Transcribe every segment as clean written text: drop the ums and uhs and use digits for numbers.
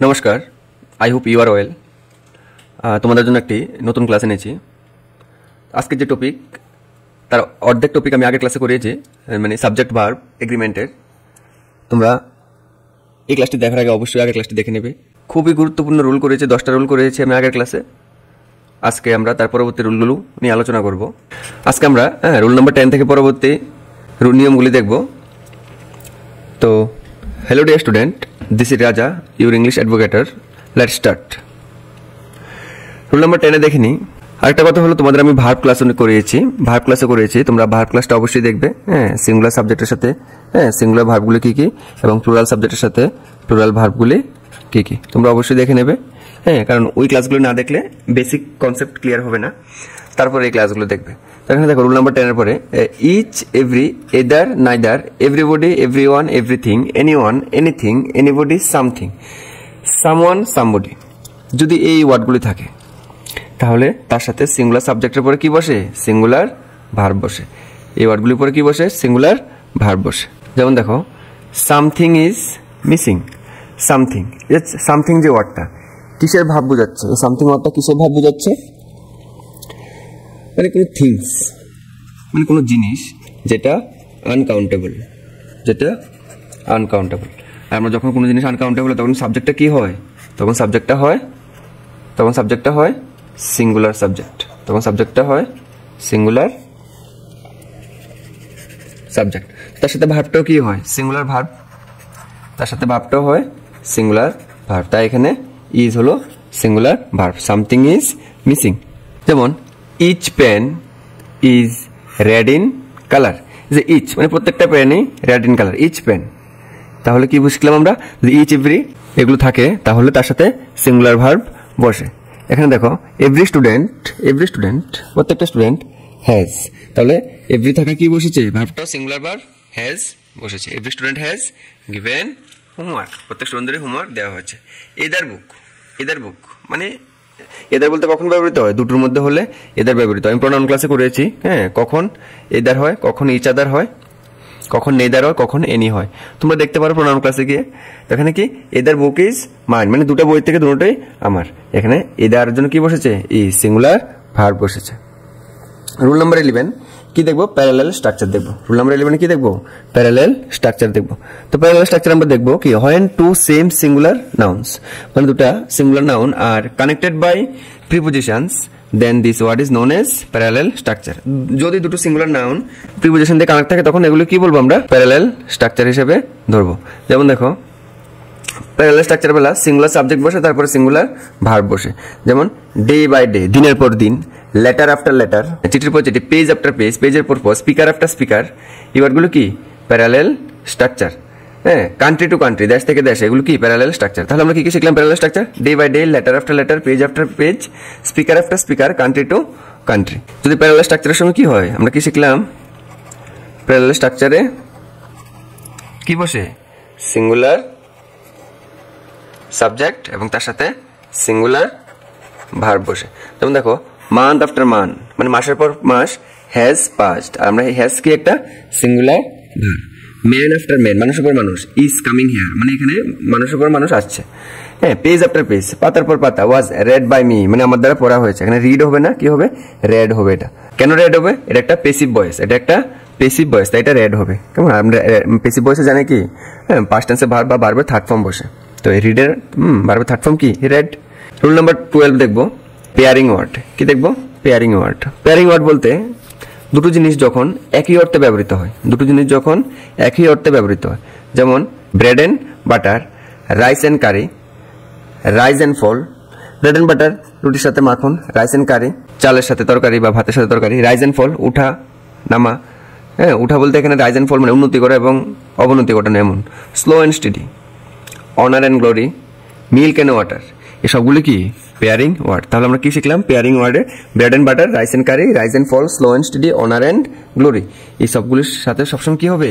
নমস্কার, I hope you are well. তোমাদের জন্য একটি নতুন ক্লাস এনেছি। আজকের যে টপিক তার অর্ধেক টপিক আমি আগের ক্লাসে করিয়েছি, মানে সাবজেক্ট ভার্ব এগ্রিমেন্টের। তোমরা এই ক্লাসটি দেখার আগে অবশ্যই আগের ক্লাসটি দেখে নেবে। খুবই গুরুত্বপূর্ণ রুল করেছে, 10টা রুল করেছি আমি আগের ক্লাসে। আজকে আমরা তার পরবর্তী রুলগুলো নিয়ে আলোচনা করব। আজকে আমরা রুল নাম্বার 10 থেকে পরবর্তী নিয়মগুলি দেখব। তো hello dear student, this is Raja, your English advocator. Let's start. Rule number 10 দেখে নিই। আরেকটা কথা হলো, তোমাদের আমি ভার্ব ক্লাসে করিয়েছি। তোমরা ভার্ব ক্লাসটা অবশ্যই দেখবে। সিঙ্গুলার সাবজেক্টের সাথে সিঙ্গুলার ভার্বগুলি কী কী এবং প্লুরাল সাবজেক্টের সাথে প্লুরাল ভার্বগুলি কী কী তোমরা অবশ্যই দেখে নেবে। কারণ ওই ক্লাসগুলো না দেখলে বেসিক কনসেপ্ট ক্লিয়ার হবে না। তারপরে এই ক্লাসগুলো দেখবে। এখানে দেখো রুল নাম্বার 10 পরে each, every, either, neither, everybody, everyone, everything, anyone, anything, anybody, something, someone, somebody. যদি এই ওয়ার্ডগুলি থাকে তাহলে তার সাথে সিঙ্গুলার সাবজেক্টের পরে কি বসে? সিঙ্গুলার ভার্ব বসে। এই ওয়ার্ডগুলির পরে কি বসে? সিঙ্গুলার ভার্ব বসে। যেমন দেখো, সামথিং ইজ মিসিং। সামথিং যে ওয়ার্ডটা কিসের ভাব বোঝাচ্ছে? এই সামথিং ওয়ার্ডটা কিসের ভাব বোঝাচ্ছে? মানে কোনো থিংস, মানে কোনো জিনিস যেটা আনকাউন্টেবল। আর আমরা যখন কোনো জিনিস আনকাউন্টেবল তখন সাবজেক্টটা কি হয়? তখন সাবজেক্টটা হয় সিঙ্গুলার সাবজেক্ট। তার সাথে ভার্বটাও কি হয়? Singular verb. তাই এখানে ইজ হলো singular verb. Something is missing. যেমন each pen is red in colour. যে ইচ মানে প্রত্যেকটা পেনই red in colour, each pen. তাহলে কি বুঝলাম আমরা? যদি ইচ, এভরি এগুলো থাকে তাহলে তার সাথে সিঙ্গুলার ভার্ব বসে। এখানে দেখো, এভরি স্টুডেন্ট প্রত্যেকটা স্টুডেন্ট হ্যাজ। তাহলে এভরি থাকা কি বসেছে? ভার্বটা সিঙ্গুলার ভার্ব হ্যাজ বসেছে। Every student has given homework. প্রত্যেক স্টুডেন্টের হোমওয়ার্ক দেওয়া হয়েছে। এদার বুক মানে এদার বলতে কখন ব্যবহৃত হয়? দুটোর মধ্যে হলে এদার ব্যবহৃত হয়। আমি প্রোনাউন ক্লাসে করেছি। কখন এদার হয়, কখন ইচ আদার হয়, কখন নেদার হয়, কখন এনি হয়। তোমরা দেখতে পারো প্রোনাউন ক্লাসে গিয়ে। এখানে কি এদার বুক ইজ মাইন, মানে দুটো বই থেকে দুটোই আমার। এখানে এদার জন্য কি বসেছে? ই সিঙ্গুলার ভার্ব বসেছে। রুল নাম্বার 11 কি দেখবো? প্যারালেল স্ট্রাকচার দেখবো। রুল নাম্বার 11 কি দেখবো? প্যারালেল স্ট্রাকচার দেখবো। তো প্যারালেল স্ট্রাকচার আমরা দেখবো কি, when two same singular nouns, মানে দুটা সিঙ্গুলার নাউন আর connected by prepositions, then this word is known as parallel structure. যদি দুটো সিঙ্গুলার নাউন প্রিপোজিশন দিয়ে কানেক্ট থাকে তখন এগুলো কি বলবো? আমরা প্যারালেল স্ট্রাকচার হিসেবে ধরবো। যেমন দেখো, প্যারালেল স্ট্রাকচার বেলা সিঙ্গুলার সাবজেক্ট বসে, তারপরে সিঙ্গুলার ভার্ব বসে। যেমন ডে বাই ডে, দিনের পর দিন, লেটার আফটার লেটার, চিঠির পর চিঠি, পেজ আফটার পেজ, পেজের পর পেজ, স্পিকার আফটার স্পিকার। এই ওয়ার্ডগুলো কি? Parallel structure. Country to country, দেশ থেকে দেশ, এগুলো কি? Parallel structure. তাহলে আমরা কি কি শিখলাম? Parallel structure, day by day, letter after letter, page after page, speaker after speaker, country to country. যদি প্যারালেল স্ট্রাকচারের সঙ্গে কি হয়? আমরা কি শিখলাম? প্যারালেল স্ট্রাকচারে কি বসে? সিঙ্গুলার সাবজেক্ট এবং তার সাথে সিঙ্গুলার ভার্ব বসে। যেমন দেখো, মান্থ আফটার মান্থ, মানে মাসের পর মাস হ্যাজ পাস্ট। আর আমরা হ্যাজ কি? একটা singular verb. Man after man, মানুষের পর মানুষ, ইজ কামিং হিয়ার, মানে এখানে মানুষের পর মানুষ আসছে। পেজ আফটার পেজ, পাতার পর পাতা, ওয়াজ রেড বাই মি, মানে আমার দ্বারা পড়া হয়েছে। এখানে রিড হবে না, কি হবে? রেড হবে। এটা কেন রেড হবে? এটা একটা পেসিভ ভয়েস, তাই এটা রেড হবে। কেমন? আমরা পেসিভ ভয়েসে জানি কি পাস্ট টেন্সে ভার্ব বা ভার্বের থার্ড ফর্ম বসে। তো রিডের ভার্বের থার্ড ফর্ম কি? রেড। রুল নাম্বার 12 দেখবো পেয়ারিং ওয়ার্ড। কি দেখবো? পেয়ারিং ওয়ার্ড বলতে দুটো জিনিস যখন একই অর্থে ব্যবহৃত হয়। যেমন bread and butter, rice and curry, rice and ফল। ব্রেড এন্ড বাটার রুটির সাথে মাখন, রাইস এন্ড কারি চালের সাথে তরকারি বা ভাতের সাথে তরকারি, রাইস এন্ড ফল উঠা নামা। উঠা বলতে এখানে রাইস এন্ড ফল মানে উন্নতি করা এবং অবনতি ঘটানো। এমন slow and steady, honour and glory, milk and water. এসবগুলি কি? Pairing word. তাহলে আমরা কি শিখলাম? পেয়ারিং ওয়ার্ডে bread and butter, rice and curry, rice and ফল, slow and steady, honour and glory, এই সবগুলির সাথে সবসময় কি হবে?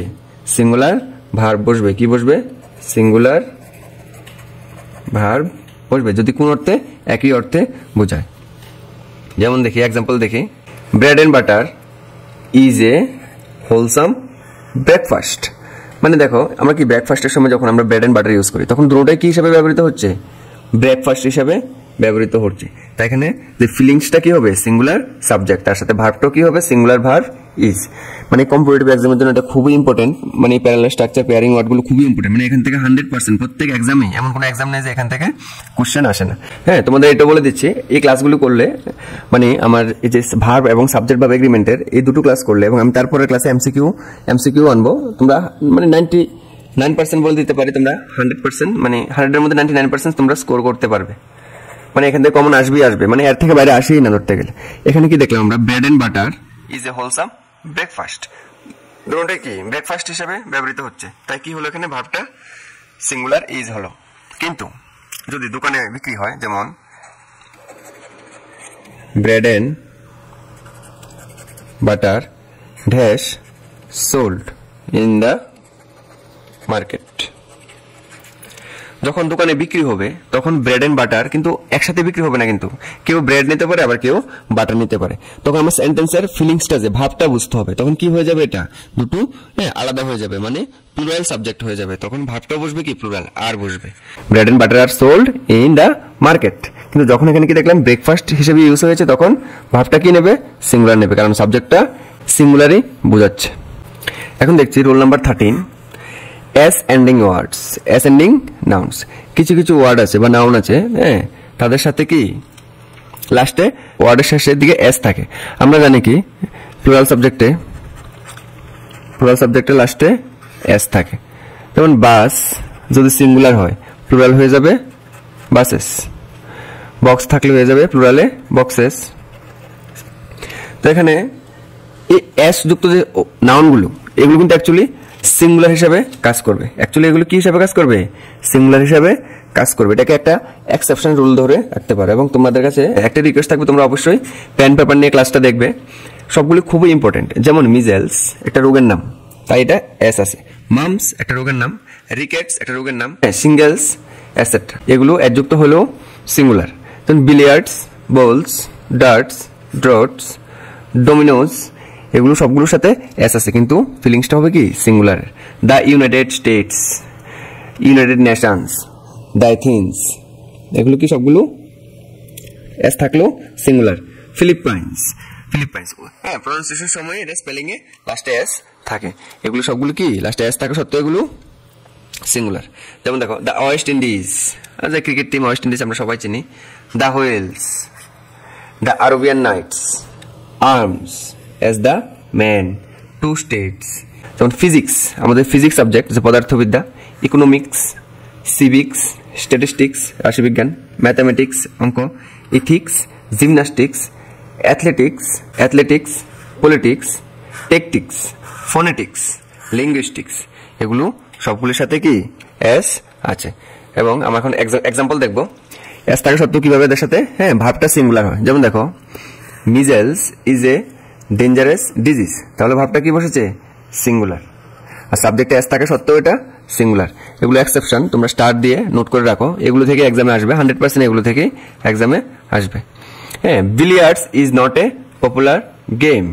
সিঙ্গুলার ভার্ব বসবে। কি বসবে? সিঙ্গুলার ভার্ব বসবে যদি কোন অর্থে? একই অর্থে বোঝায়। যেমন দেখি, এক্সাম্পল দেখি, bread and butter is a wholesome breakfast. মানে দেখো, আমরা কি ব্রেকফাস্টের সময় যখন আমরা ব্রেড এন্ড বাটার ইউজ করি তখন দুটোটাই কি হিসেবে ব্যবহৃত হচ্ছে? ব্রেকফাস্ট হিসাবে ব্যবহৃত হচ্ছে। তাই এখানে যে ফিলিংসটা কি হবে সিঙ্গুলার সাবজেক্ট, তার সাথে ভার্বটাও কি হবে সিঙ্গুলার ভার্ব ইজ। মানে কম্পিটিটিভ এক্সামের জন্য এটা খুবই ইম্পর্টেন্ট, মানে প্যারালাল স্ট্রাকচার পেয়ারিং ওয়ার্ডগুলো খুবই ইম্পর্টেন্ট। মানে এখান থেকে 100% প্রত্যেক এক্সামে এমন কোনো এক্সাম নেই যে এখান থেকে কোশ্চেন আসে না। হ্যাঁ, তোমাদের এটা বলে দিচ্ছি, এই ক্লাসগুলো করলে মানে আমার এই যে ভার্ব এবং সাবজেক্ট ভার্ব এগ্রিমেন্টের এই দুটো ক্লাস করলে, এবং আমি তারপরে ক্লাসে এমসিকিউ আনবো, তোমরা মানে 99% বলে দিতে পারি, তোমরা 100% মানে 100 এর মধ্যে 99% তোমরা স্কোর করতে পারবে। মানে এখান থেকে কমন আসবে, মানে এর থেকে বাইরে আসেই না ধরতে গেলে। এখানে কি দেখলাম আমরা, bread and butter is a wholesome breakfast, দুটোটাই কি ব্রেকফাস্ট হিসেবে ব্যবহৃত হচ্ছে। তাই কি হলো এখানে ভার্বটা সিঙ্গুলার ইজ হলো। কিন্তু যদি দোকানে বিক্রি হয়, যেমন bread and butter dash sold in the market, যখন দোকানে বিক্রি হবে তখন ব্রেড এন্ড বাটার কিন্তু একসাথে বিক্রি হবে না, কিন্তু কেউ ব্রেড নিতে পারে আবার কেউ বাটার নিতে পারে। তখন আমার সেন্টেন্সের ফিলিংসটা যে ভাবটা বুঝতে হবে, তখন কি হয়ে যাবে, এটা দুটো আলাদা হয়ে যাবে, মানে প্লুরাল সাবজেক্ট হয়ে যাবে। তখন ভাবটা বসবে কি প্লুরাল, আর বসবে bread and butter are sold in the market. কিন্তু যখন এখানে কি দেখলাম ব্রেকফাস্ট হিসেবে ইউজ হয়েছে, তখন ভাবটা কি নেবে সিঙ্গুলার নেবে, কারণ সাবজেক্টটা সিঙ্গুলারই বোঝাচ্ছে। এখন দেখছি রোল নাম্বার 13, এস এন্ডিং ওয়ার্ডস, এস এন্ডিং নাউন্স। কিছু কিছু ওয়ার্ড আছে বা নাউন আছে, হ্যাঁ, তাদের সাথে কি লাস্টে ওয়ার্ডের শেষের দিকে এস থাকে। আমরা জানি কি প্লুরাল সাবজেক্টে লাস্টে এস থাকে। যেমন বাস যদি সিঙ্গুলার হয় প্লুরাল হয়ে যাবে বাসেস, বক্স থাকলে হয়ে যাবে প্লুরালে বক্সেস। তো এখানে এই এস যুক্ত যে নাউনগুলো, এগুলো কিন্তু অ্যাকচুয়ালি সিঙ্গুলার হিসাবে কাজ করবে। অ্যাকচুয়ালি এগুলো কি হিসাবে কাজ করবে, সিঙ্গুলার হিসাবে কাজ করবে। এটাকে একটা এক্সেপশন রুল ধরে রাখতে পারো। এবং তোমাদের কাছে একটা রিকোয়েস্ট থাকবে, তোমরা অবশ্যই পেন পেপার নিয়ে ক্লাসটা দেখবে, সবগুলো খুবই ইম্পর্টেন্ট। যেমন মিজেলস একটা রোগের নাম, তাই এটা এস আছে। মামস একটা রোগের নাম, রিকেটস একটা রোগের নাম, সিঙ্গেলস এটসেট্রা, এগুলো যুক্ত হলেও সিঙ্গুলার। যেমন বিলিয়ার্ডস, বলস, ডার্টস, ড্রটস, ডোমিনোজ, এগুলো সবগুলোর সাথে এস আছে, কিন্তু ফিলিংসটা হবে কি singular. The United states, United Nations, the Athens, এগুলো কি সবগুলো এস থাকলেও সিঙ্গুলার। ফিলিপাইন্স, হ্যাঁ, প্রনাউন্সিয়েশন সময় এটা স্পেলিং এ লাস্টে এস থাকে, এগুলো সবগুলো কি লাস্টে এস থাকে সত্ত্বেও এগুলো সিঙ্গুলার। যেমন দেখো দ্য ওয়েস্ট ইন্ডিজ, যে ক্রিকেট টিম ওয়েস্ট ইন্ডিজ আমরা সবাই চিনি। The whales, the Arabian nights, arms as the man, two states। যেমন ফিজিক্স, আমাদের ফিজিক্স সাবজেক্ট যে পদার্থবিদ্যা, ইকোনমিক্স, সিভিক্স, স্ট্যাটিস্টিক্স রাশিবিজ্ঞান, ম্যাথামেটিক্স অঙ্ক, ethics, gymnastics, athletics, politics, tactics, phonetics, linguistics, এগুলো সবগুলোর সাথে কি এস আছে। এবং আমরা এখন এক্সাম্পল দেখবো এস থাকা সত্ত্বেও কিভাবে এদের সাথে ভাবটা সিঙ্গুলার হয়। যেমন দেখো measles is a dangerous disease, তাহলে ভাবটা কি বসেছে সিঙ্গুলার, আর সাবজেক্টে এস থাকে সত্ত্বেও এটা সিঙ্গুলার। এগুলো এক্সেপশন, তোমরা স্টার দিয়ে নোট করে রাখো, এগুলো থেকে এক্সামে আসবে 100%, এগুলো থেকে এক্সামে আসবে। হ্যাঁ, billiards is not a popular game,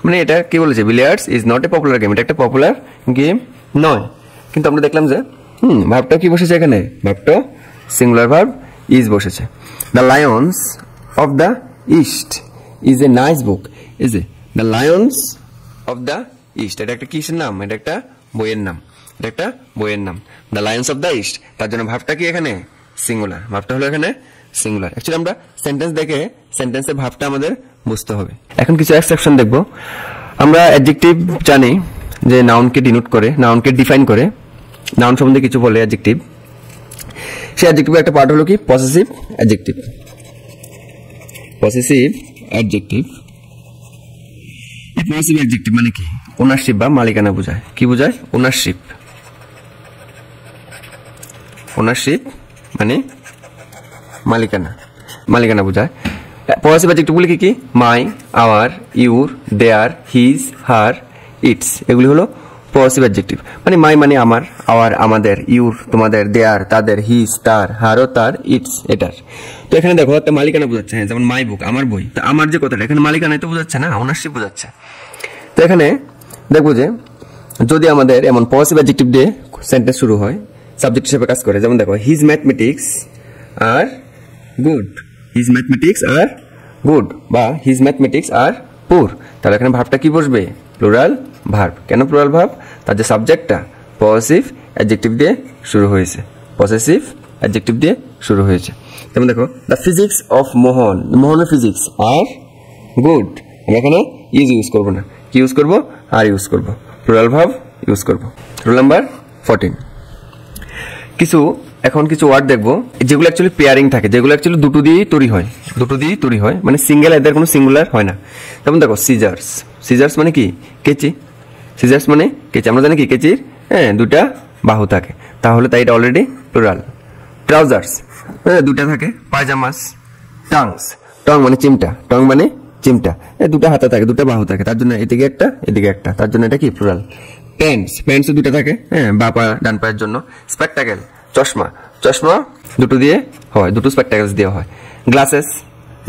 মানে এটা কি বলেছে, billiards is not a popular game, এটা একটা পপুলার গেম নয়। কিন্তু আমরা দেখলাম যে ভাবটা কি বসেছে এখানে, ভাবটা সিঙ্গুলার ভার্ব ইজ বসেছে। The Lions of the east is a nice book, is a the Lions of the east, এটা একটা কিসের নাম, এটা একটা বইয়ের নাম, এটা একটা বইয়ের নাম। The Lions of the east, তার জন্য ভাবটা কি এখানে সিঙ্গুলার, ভাবটা হলো এখানে সিঙ্গুলার। অ্যাকচুয়ালি আমরা সেন্টেন্স দেখে সেন্টেন্সের ভাবটা আমাদের বুঝতে হবে। এখন কিছু এক্সেপশন দেখবো। আমরা অ্যাডজেক্টিভ জানি যে নাউনকে ডিনোট করে, নাউনকে ডিফাইন করে, নাউন সম্বন্ধে কিছু বলে অ্যাডজেক্টিভ। সেই অ্যাডজেক্টিভের একটা পার্ট হলো কি possessive adjective. Possessive adjective, possessive adjective মানে কি, ওনারশিপ বা মালিকানা বোঝায়। কি বোঝায়, ওনারশিপ, ওনারশিপ মানে মালিকানা বোঝায়। পসেসিভ অ্যাডজেক্টিভগুলি কি কি, my, our, your, their, his, her, its, এগুলি হলো পসেসিভ অ্যাডজেক্টিভ। মানে মাই মানে আমার, আওয়ার আমাদের, ইউর তোমাদের, দেয়ার তাদের, হিজ তার, হারও তার, ইটস এটার। তো এখানে দেখো একটা মালিকানা বোঝাচ্ছে, হ্যাঁ, যেমন মাই বুক আমার বই, তো আমার যে কথাটা এখানে মালিকানাই তো বোঝাচ্ছে না, ওনারশিপ বোঝাচ্ছে। তো এখানে দেখবো যে যদি আমাদের এমন পসেসিভ অ্যাডজেক্টিভ দিয়ে সেন্টেন্স শুরু হয়, সাবজেক্ট হিসেবে কাজ করে। যেমন দেখো হিজ ম্যাথমেটিক্স আর গুড, হিজ ম্যাথমেটিক্স আর গুড বা হিজ ম্যাথমেটিক্স আর পুর। তাহলে এখানে ভার্বটা কি বসবে? Plural verb. কেন প্লুরাল ভার্ব? তার যে সাবজেক্টটা পসেসিভ অ্যাডজেক্টিভ দিয়ে শুরু হয়েছে, পসেসিভ অ্যাডজেক্টিভ দিয়ে শুরু হয়েছে। যেমন দেখো, দ্য ফিজিক্স অফ মোহন, মোহনের ফিজিক্স আর গুড। আমি এখানে ইউজ করবো না, কি ইউজ করবো? আর ইউজ করবো, প্লুরাল ভার্ব ইউজ করবো। Rule number 14। এখন কিছু ওয়ার্ড দেখবো যেগুলো অ্যাকচুয়ালি পেয়ারিং থাকে, যেগুলো অ্যাকচুয়ালি দুটো দিয়েই তৈরি হয়, মানে সিঙ্গেল, এদের কোনো সিঙ্গুলার হয় না। যেমন দেখো, সিজার্স। সিজার্স মানে কি? কেচি। সিজার্স মানে কেচি। আমরা জানি কি কেচির দুটা বাহু থাকে, তাহলে তাই এটা অলরেডি প্লুরাল। ট্রাউজার্স দুটা থাকে। পায়জামাস। টাংস, টং মানে চিমটা, টং মানে চিমটা, দুটা হাতা থাকে, দুটা বাহু থাকে, তার জন্য এদিকে একটা এদিকে একটা, তার জন্য এটা কি প্লুরাল। প্যান্টস, প্যান্টসও দুটা থাকে, বা পা ডান পায়ের জন্য। স্পেকটাকেল, চশমা, চশমা দুটো দিয়ে হয়, দুটো স্পেকটাকেলস দিয়ে হয়। গ্লাসেস।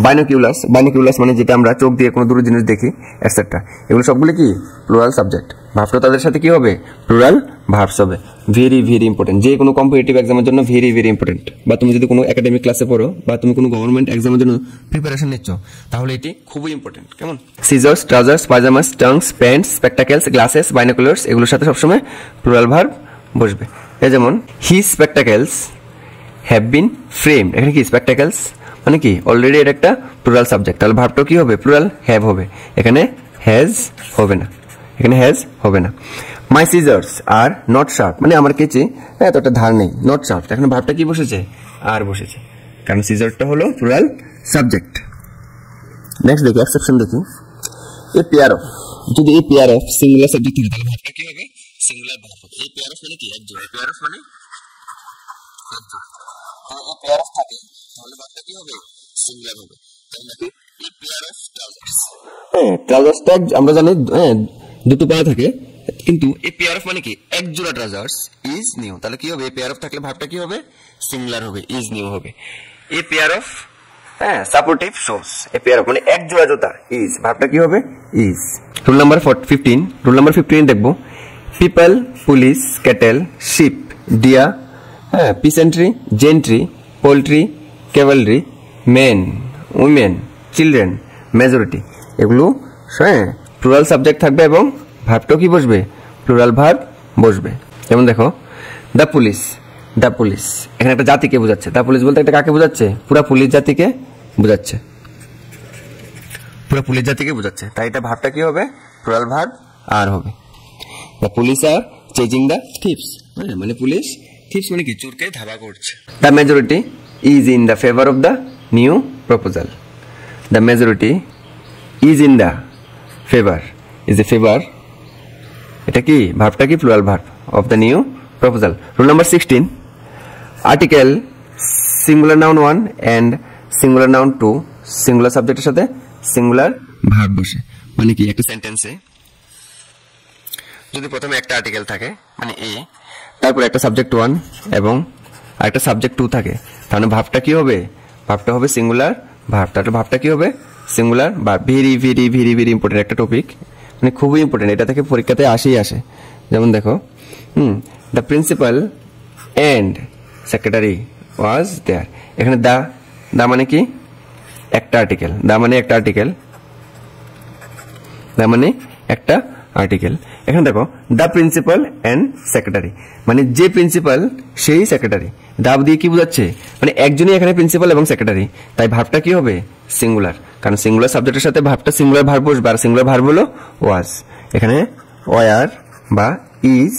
বাইনোকিউলাস, বাইনোকিউলাস মানে যেটা আমরা চোখ দিয়ে কোনো দূর জিনিস দেখি, এটসেট্রা। এগুলো সবগুলো কি প্লুরাল সাবজেক্ট। ভার্বটা তাদের সাথে কি হবে? প্লুরাল ভার্বস হবে। ভেরি ভেরি ইম্পর্টেন্ট, যে কোনো কম্পিটিটিভ এক্সামের জন্য ভেরি ভেরি ইম্পর্টেন্ট। বা তুমি যদি কোনো একাডেমিক ক্লাসে পড়ো বা তুমি কোনো গভর্নমেন্ট এক্সামের জন্য প্রিপারেশন নিচ্ছ, তাহলে এটি খুবই ইম্পর্টেন্ট। কেমন? Scissors, trousers, pyjamas, tongs, pants, spectacles, glasses, binoculars, এগুলোর সাথে সবসময় প্লুরাল ভার্ব বসবে। এই যেমন his spectacles have been framed, এখানে কি স্পেকটাকেলস মানে কি অলরেডি এটা একটা প্লুরাল সাবজেক্ট, তাহলে ভার্বটা কি হবে? প্লুরাল হ্যাভ হবে, এখানে হ্যাজ হবে না, এখানে হ্যাজ হবে না। মাই সিজার্স আর নট শার্প, মানে আমার কেচি এতটা ধার নেই, নট শার্প, এখানে ভার্বটা কি বসেছে? আর বসেছে, কারণ সিজারটা হলো প্লুরাল সাবজেক্ট। নেক্সট দেখি, এক্সেপশন দেখি। এ পেয়ার অফ, যদি এই পেয়ার অফ সিঙ্গুলার সাবজেক্ট থাকে তাহলে ভার্বটা কি হবে? সিঙ্গুলার ভার্ব হবে। এই পেয়ার অফ মানে কি? একজন। এই পেয়ার অফ মানে একজন। তো এই পেয়ার অফ থাকে তাহলে ভার্বটা কি হবে? সিঙ্গুলার হবে। তাহলে দেখো, এই পেয়ার অফ ট্রাউজার্স, ট্রাউজার্সটা আমরা জানি দুটো পা থাকে, কিন্তু এই পেয়ার অফ মানে কি? এক জোড়া ট্রাউজার্স ইজ নিউ, তাহলে কি হবে? এই পেয়ার অফ থাকলে ভার্বটা কি হবে? সিঙ্গুলার হবে, ইজ নিউ হবে। এই পেয়ার অফ সাপোর্টিভ শোস, এই পেয়ার অফ মানে এক জোড়া জুতা, ইজ, ভার্বটা কি হবে? Is. Rule number 15। Rule number 15 দেখবো। People, police, cattle, sheep, deer, peasantry, gentry, poultry, cavalry, men, women, children, majority, এগুলো প্লুরাল সাবজেক্ট থাকবে এবং ভার্বটাও কি বসবে? প্লুরাল ভার্ব বসবে। যেমন দেখো, দ্য পুলিশ, দ্য পুলিশ এখানে একটা জাতিকে বোঝাচ্ছে। দ্য পুলিশ বলতে একটা কাকে বোঝাচ্ছে? পুরা পুলিশ জাতিকে বোঝাচ্ছে, পুরা পুলিশ জাতিকে বোঝাচ্ছে, তাই এটা ভার্বটা কি হবে? প্লুরাল ভার্ব আর হবে। The police are chasing the thieves, মানে পুলিশ থিপস মানে কি? চোরকে ধাওয়া করছে। The majority is in the favour of the new proposal, the majority is in the favour, is a favour, এটা কি ভার্বটা কি? Plural verb of the new proposal. Rule number 16। Article singular noun 1 and singular noun 2 singular সাবজেক্টের সাথে singular verb বসে, মানে কি? একটা সেন্টেন্সে যদি প্রথমে একটা আর্টিকেল থাকে মানে এ, তারপর একটা সাবজেক্ট 1 এবং আরেকটা সাবজেক্ট 2 থাকে, তাহলে ভার্বটা কি হবে? ভার্বটা হবে সিঙ্গুলার ভার্ব। তাহলে ভার্বটা কি হবে? Singular verb. Very very very very important একটা টপিক, মানে খুবই ইম্পর্টেন্ট, এটা থেকে পরীক্ষাতে আসে। যেমন দেখো, দ্য প্রিন্সিপাল এন্ড সেক্রেটারি ওয়াজ দেয়ার, এখানে দা মানে কি? একটা আর্টিকেল, দা মানে একটা আর্টিকেল, দা মানে একটা আর্টিকেল। এখানে দেখো, দ্য প্রিন্সিপাল এন্ড সেক্রেটারি, মানে যে প্রিন্সিপাল সেই সেক্রেটারি। দাব দিয়ে কি বোঝাচ্ছে? মানে একজনই এখানে প্রিন্সিপাল এবং সেক্রেটারি, তাই ভার্বটা কি হবে? সিঙ্গুলার, কারণ সিঙ্গুলার সাবজেক্টের সাথে ভার্বটা সিঙ্গুলার ভার্ব বসবে, আর সিঙ্গুলার ভার্ব হলো ওয়াজ। এখানে ওয়ার বা ইজ,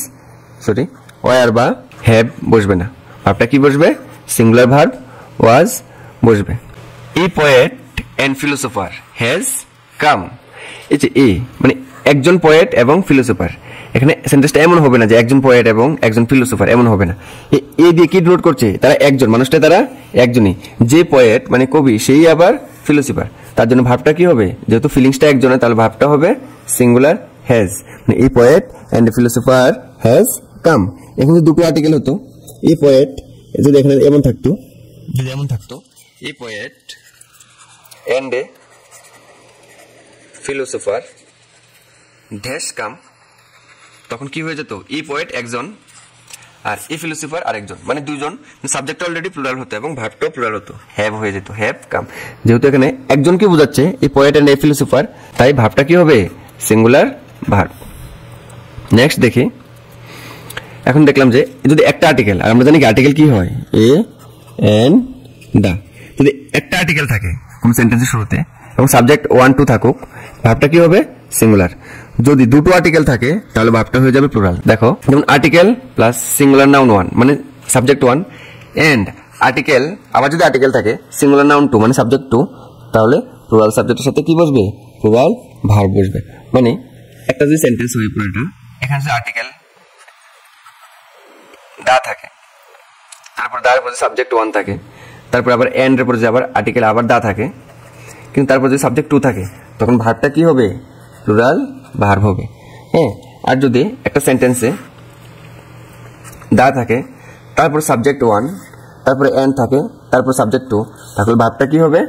ওয়ার বা হ্যাভ বসবে না, ভার্বটা কি বসবে? সিঙ্গুলার ভার্ব ওয়াজ বসবে। A poet and philosopher has come, এই যে এ মানে একজন পোয়েট এবং ফিলোসোফার, এখানে সেন্টেন্সটা এমন হবে না যে একজন পোয়েট এবং একজন ফিলোসোফার, এমন হবে না। এ দিয়ে কি ডিনোট করছে? তারা একজন, মানুষটা তারা একজনই, যে পোয়েট মানে কবি সেই আবার ফিলোসোফার, তার জন্য ভার্বটা কি হবে? যেহেতু ফিলিংসটা একজনের, তাহলে ভার্বটা হবে সিঙ্গুলার হ্যাজ, মানে এই poet and philosopher has come. এখানে দুটো আর্টিকেল হতো, এই পোয়েট যদি এখানে এমন থাকতো, যদি এমন থাকতো এই poet and a philosopher dash come, তখন কি হয়ে যেত? ই পোয়েট একজন আর এ ফিলোসোফার আরেকজন, মানে দুইজন। সাবজেক্ট অলরেডি প্লুরাল হতো এবং ভার্বটাও প্লুরাল হতো, হ্যাভ হয়ে যেত, হ্যাভ কাম। যেহেতু এখানে একজনকে বোঝাচ্ছে এই পোয়েট এন্ড এ ফিলোসোফার, তাই ভার্বটা কি হবে? Singular verb. নেক্সট দেখি, এখন দেখলাম যে যদি একটা আর্টিকেল, আর আমরা জানি কি আর্টিকেল কি হয়? এ এন্ড দা। যদি একটা আর্টিকেল থাকে কোন সেন্টেন্সের শুরুতে এবং সাবজেক্ট 1 2 থাকুক, ভার্বটা কি হবে? সিঙ্গুলার। যদি দুটো আর্টিকেল থাকে তাহলে ভার্বটা হয়ে যাবে প্লুরাল। দেখো, যেমন আর্টিকেল প্লাস সিঙ্গুলার নাউন 1 মানে সাবজেক্ট 1, এন্ড আর্টিকেল, আবার যদি আর্টিকেল থাকে সিঙ্গুলার নাউন 2 মানে সাবজেক্ট 2, তাহলে প্লুরাল সাবজেক্টের সাথে কি বসবে? প্লুরাল ভার্ব বসবে। মানে একটা যদি সেন্টেন্স হয় পুরোটা, এখানে যে আর্টিকেল দা থাকে, তারপর দার পরে সাবজেক্ট 1 থাকে, তারপর আবার এন্ড এর পরে যে আবার আর্টিকেল আবার দা থাকে, কিন্তু তারপর যদি সাবজেক্ট 2 থাকে তখন ভার্বটা কি হবে? প্লুরাল ভার্ব হবে। হ্যাঁ, আর যদি একটা সেন্টেন্সে দা থাকে, তারপর সাবজেক্ট 1, তারপরে এন্ড থাকে, তারপর সাবজেক্ট 2, তাহলে ভার্বটা কি হবে?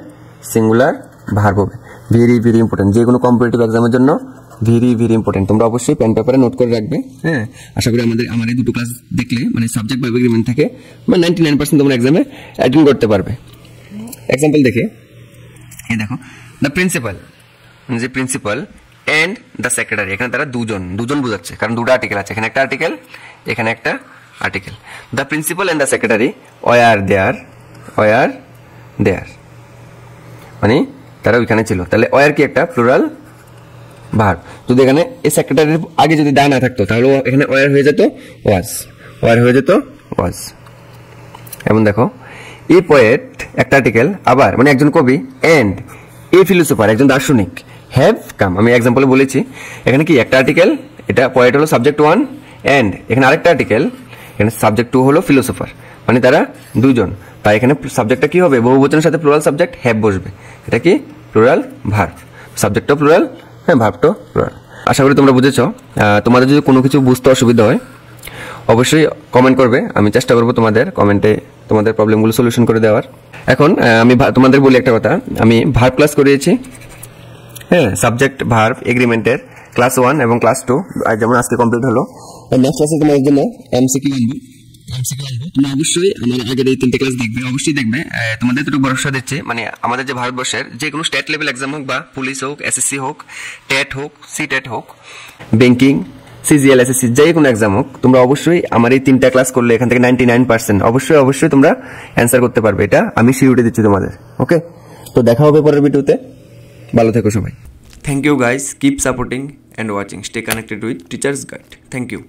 সিঙ্গুলার ভার্ব হবে। ভেরি ভেরি ইম্পর্টেন্ট, যে কোনো কম্পিটিটিভ এক্সামের জন্য ভেরি ভেরি ইম্পর্টেন্ট। তোমরা অবশ্যই পেন পেপারে নোট করে রাখবে। হ্যাঁ, আশা করি আমার এই দুটো ক্লাস দেখলে মানে সাবজেক্ট ভার্ব এগ্রিমেন্ট থেকে মানে 99% তোমরা এক্সামে অ্যাটেন্ড করতে পারবে। এক্সাম্পল দেখে, এই দেখো, দ্য প্রিন্সিপাল, যে প্রিন্সিপাল এন্ড দ্য সেক্রেটারি, এখানে তারা দুজন বোঝাচ্ছে, কারণ দুটো আর্টিকেল আছে, এখানে একটা আর্টিকেল, এখানে একটা article. The principal and the secretary were there, মানে তারা ওইখানে ছিল। তাহলে ওয়ার কি? একটা প্লুরাল ভার্ব। যদি এখানে এই সেক্রেটারির আগে যদি দা না থাকতো তাহলে এখানে ওয়ার হয়ে যেত ওয়াজ। এমন দেখো, এ পোয়েট একটা আর্টিকেল, আবার মানে একজন কবি, এন্ড এ ফিলোসোফার একজন দার্শনিক, হ্যাভ কাম। আমি এক্সাম্পলে বলেছি, এখানে কি একটা আর্টিকেল, এটা পোয়েট হলো সাবজেক্ট 1, এন্ড এখানে আরেকটা আর্টিকেল, এখানে সাবজেক্ট 2 হলো ফিলোসোফার, মানে তারা দুজন। তাই এখানে সাবজেক্টটা কি হবে? বহুবচনের সাথে প্লুরাল সাবজেক্ট হ্যাভ বসবে। এটা কি? Plural verb. সাবজেক্টও প্লুরাল, হ্যাঁ, ভার্বটাও প্লুরাল। আশা করি তোমরা বুঝেছো। তোমাদের যদি কোনো কিছু বুঝতে অসুবিধা হয় অবশ্যই কমেন্ট করবে, আমি চেষ্টা করবো তোমাদের কমেন্টে তোমাদের প্রবলেমগুলো সলিউশন করে দেওয়ার। এখন আমি তোমাদের বলি একটা কথা, আমি ভার্ব ক্লাস করিয়েছি, হ্যাঁ, সাবজেক্ট ভার্ব এগ্রিমেন্টের ক্লাস 1 এবং ক্লাস 2 যেমন আজকে কমপ্লিট হলো। নেক্সট ক্লাসে তোমাদের জন্য এমসিকিউ আনবো। তোমরা অবশ্যই আমার আগের এই 3টে ক্লাস দেখবে, অবশ্যই দেখবে। তোমাদের একটু ভরসা দিচ্ছে, মানে আমাদের যে ভারতবর্ষের যে কোনো স্টেট লেভেল এক্সাম হোক, বা পুলিশ হোক, এসএসসি হোক, টেট হোক, সিটেট হোক, ব্যাংকিং, সিজিএল, এসএসসি, যে কোনো এক্সাম হোক, তোমরা অবশ্যই আমার এই 3টা ক্লাস করলে এখান থেকে 99% অবশ্যই তোমরা অ্যান্সার করতে পারবে। এটা আমি সিউরিটি দিচ্ছি তোমাদের। ওকে, তো দেখা হবে পরের ভিডিওতে। ভালো থেকো সবাই। Thank you guys, keep supporting and watching. Stay connected with Teachers Guide. Thank you.